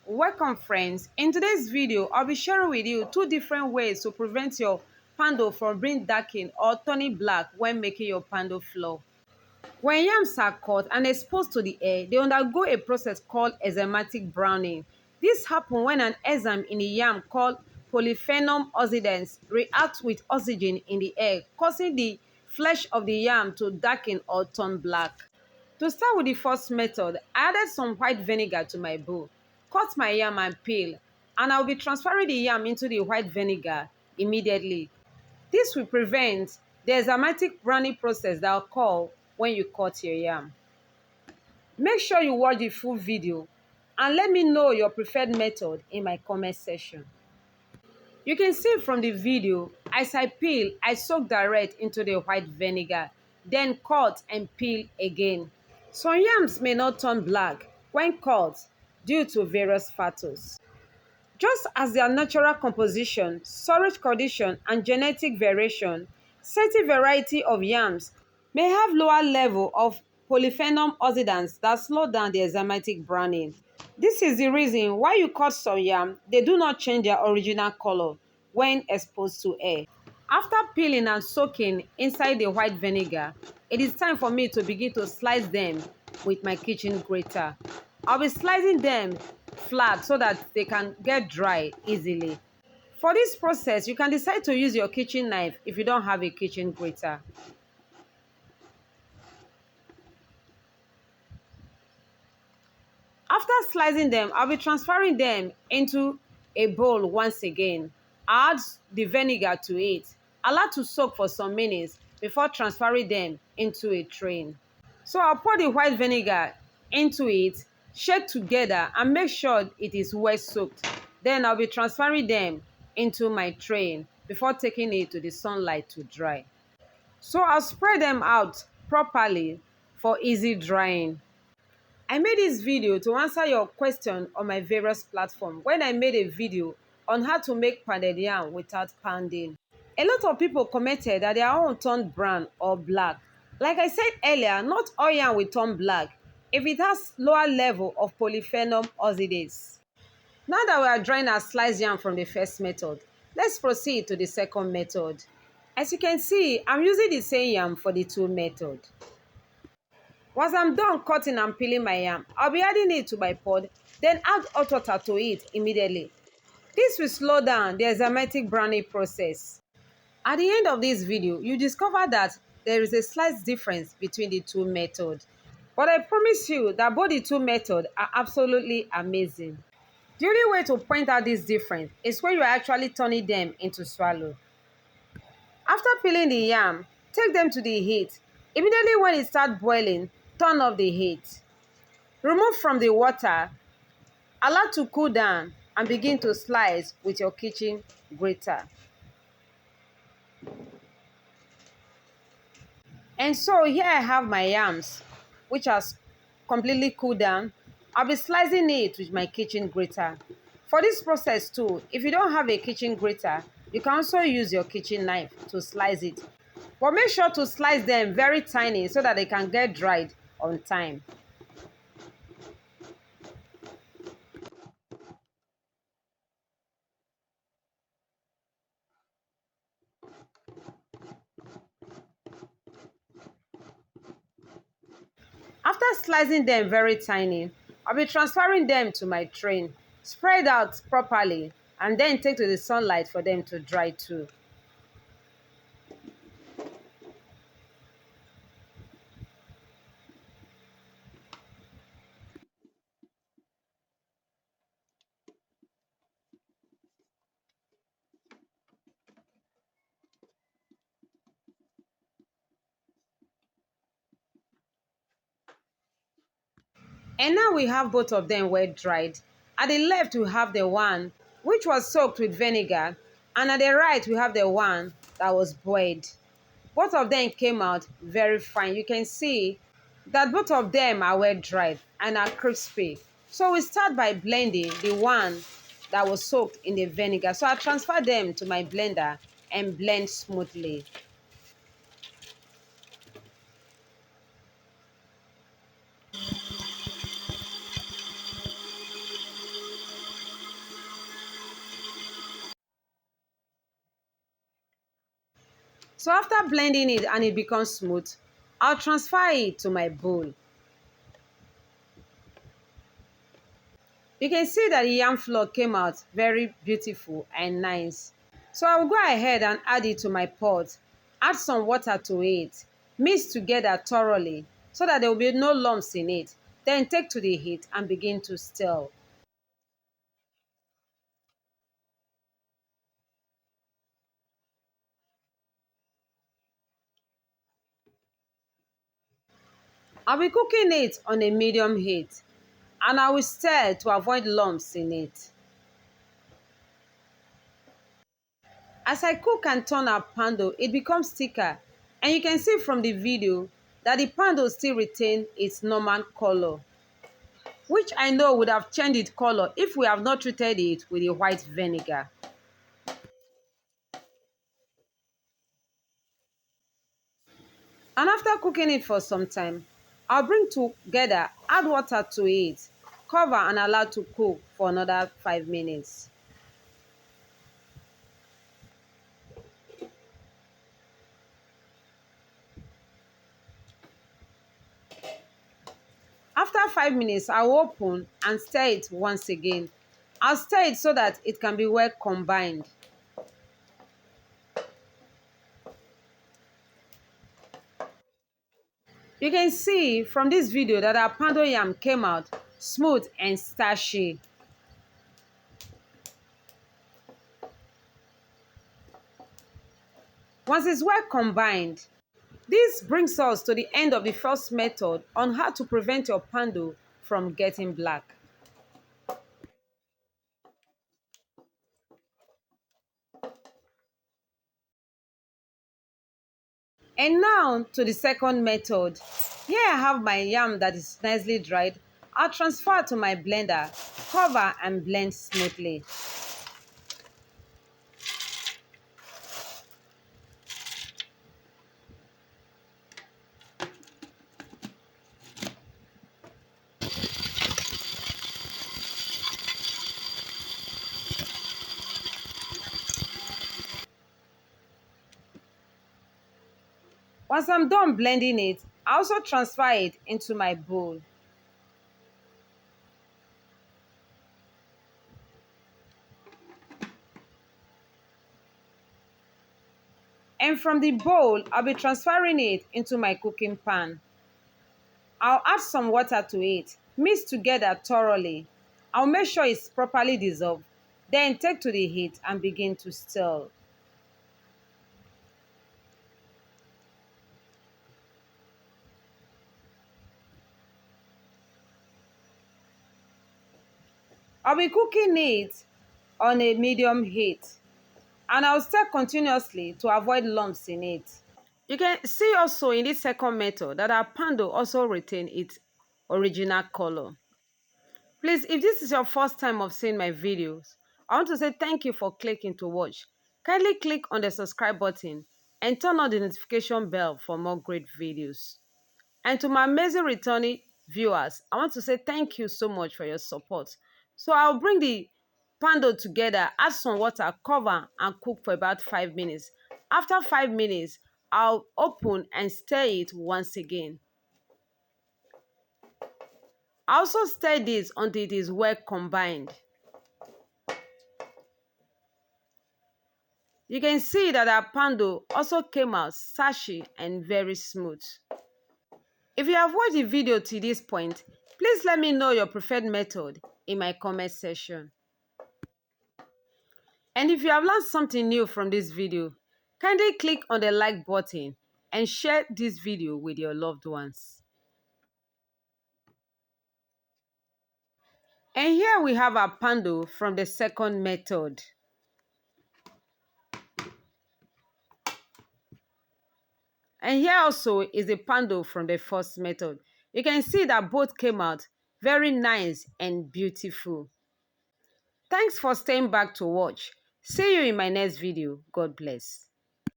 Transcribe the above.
Welcome friends. In today's video, I'll be sharing with you two different ways to prevent your poundo from being darkened or turning black when making your poundo flour. When yams are cut and exposed to the air, they undergo a process called enzymatic browning. This happens when an enzyme in the yam called polyphenol oxidants reacts with oxygen in the air, causing the flesh of the yam to darken or turn black. To start with the first method, I added some white vinegar to my bowl, cut my yam and peel, and I'll be transferring the yam into the white vinegar immediately. This will prevent the enzymatic browning process that occurs when you cut your yam. Make sure you watch the full video and let me know your preferred method in my comment section. You can see from the video, as I peel, I soak direct into the white vinegar, then cut and peel again. Some yams may not turn black when cut due to various factors. Just as their natural composition, storage condition, and genetic variation, certain variety of yams may have lower level of polyphenol oxidants that slow down the enzymatic browning. This is the reason why you cut some yam, they do not change their original color when exposed to air. After peeling and soaking inside the white vinegar, it is time for me to begin to slice them with my kitchen grater. I'll be slicing them flat so that they can get dry easily. For this process, you can decide to use your kitchen knife if you don't have a kitchen grater. After slicing them, I'll be transferring them into a bowl once again. Add the vinegar to it. Allow to soak for some minutes before transferring them into a tray. So I'll pour the white vinegar into it, shake together and make sure it is well soaked. Then I'll be transferring them into my tray before taking it to the sunlight to dry. So I'll spread them out properly for easy drying. I made this video to answer your question on my various platforms when I made a video on how to make pounded yam without pounding. A lot of people commented that their own turned brown or black. Like I said earlier, not all yam will turn black if it has lower level of polyphenol oxidase. Now that we are drying our sliced yam from the first method, let's proceed to the second method. As you can see, I'm using the same yam for the two methods. Once I'm done cutting and peeling my yam, I'll be adding it to my pot, then add hot water to it immediately. This will slow down the enzymatic browning process. At the end of this video, you discover that there is a slight difference between the two methods. But I promise you that both the two methods are absolutely amazing. The only way to point out this difference is when you are actually turning them into swallow. After peeling the yam, take them to the heat. Immediately when it starts boiling, turn off the heat. Remove from the water, allow to cool down, and begin to slice with your kitchen grater. And so here I have my yams, which has completely cooled down. I'll be slicing it with my kitchen grater. For this process too, if you don't have a kitchen grater, you can also use your kitchen knife to slice it. But make sure to slice them very tiny so that they can get dried on time. After slicing them very tiny, I'll be transferring them to my tray. Spread out properly and then take to the sunlight for them to dry too. And now we have both of them well dried. At the left, we have the one which was soaked with vinegar, and at the right, we have the one that was boiled. Both of them came out very fine. You can see that both of them are well dried and are crispy. So we start by blending the one that was soaked in the vinegar. So I transfer them to my blender and blend smoothly. So after blending it and it becomes smooth, I'll transfer it to my bowl. You can see that the yam flour came out very beautiful and nice. So I will go ahead and add it to my pot. Add some water to it. Mix together thoroughly so that there will be no lumps in it. Then take to the heat and begin to stir. I'll be cooking it on a medium heat and I will stir to avoid lumps in it. As I cook and turn our poundo, it becomes thicker, and you can see from the video that the poundo still retains its normal color, which I know would have changed its color if we have not treated it with a white vinegar. And after cooking it for some time, I'll bring together, add water to it, cover and allow to cook for another 5 minutes. After 5 minutes, I'll open and stir it once again. I'll stir it so that it can be well combined. You can see from this video that our poundo yam came out smooth and starchy. Once it's well combined, this brings us to the end of the first method on how to prevent your poundo from getting black. And now to the second method. Here I have my yam that is nicely dried. I'll transfer to my blender, cover and blend smoothly. Once I'm done blending it, I also transfer it into my bowl. And from the bowl, I'll be transferring it into my cooking pan. I'll add some water to it, mix together thoroughly. I'll make sure it's properly dissolved, then take to the heat and begin to stir. I'll be cooking it on a medium heat and I'll stir continuously to avoid lumps in it. You can see also in this second method that our poundo also retains its original color. Please, if this is your first time of seeing my videos, I want to say thank you for clicking to watch. Kindly click on the subscribe button and turn on the notification bell for more great videos. And to my amazing returning viewers, I want to say thank you so much for your support. So I'll bring the poundo together, add some water, cover and cook for about 5 minutes. After 5 minutes, I'll open and stir it once again. I also stir this until it is well combined. You can see that our poundo also came out starchy and very smooth. If you have watched the video to this point, please let me know your preferred method in my comment section. And if you have learned something new from this video, kindly click on the like button and share this video with your loved ones. And here we have our poundo from the second method. And here also is the poundo from the first method. You can see that both came out very nice and beautiful. Thanks for staying back to watch. See you in my next video. God bless.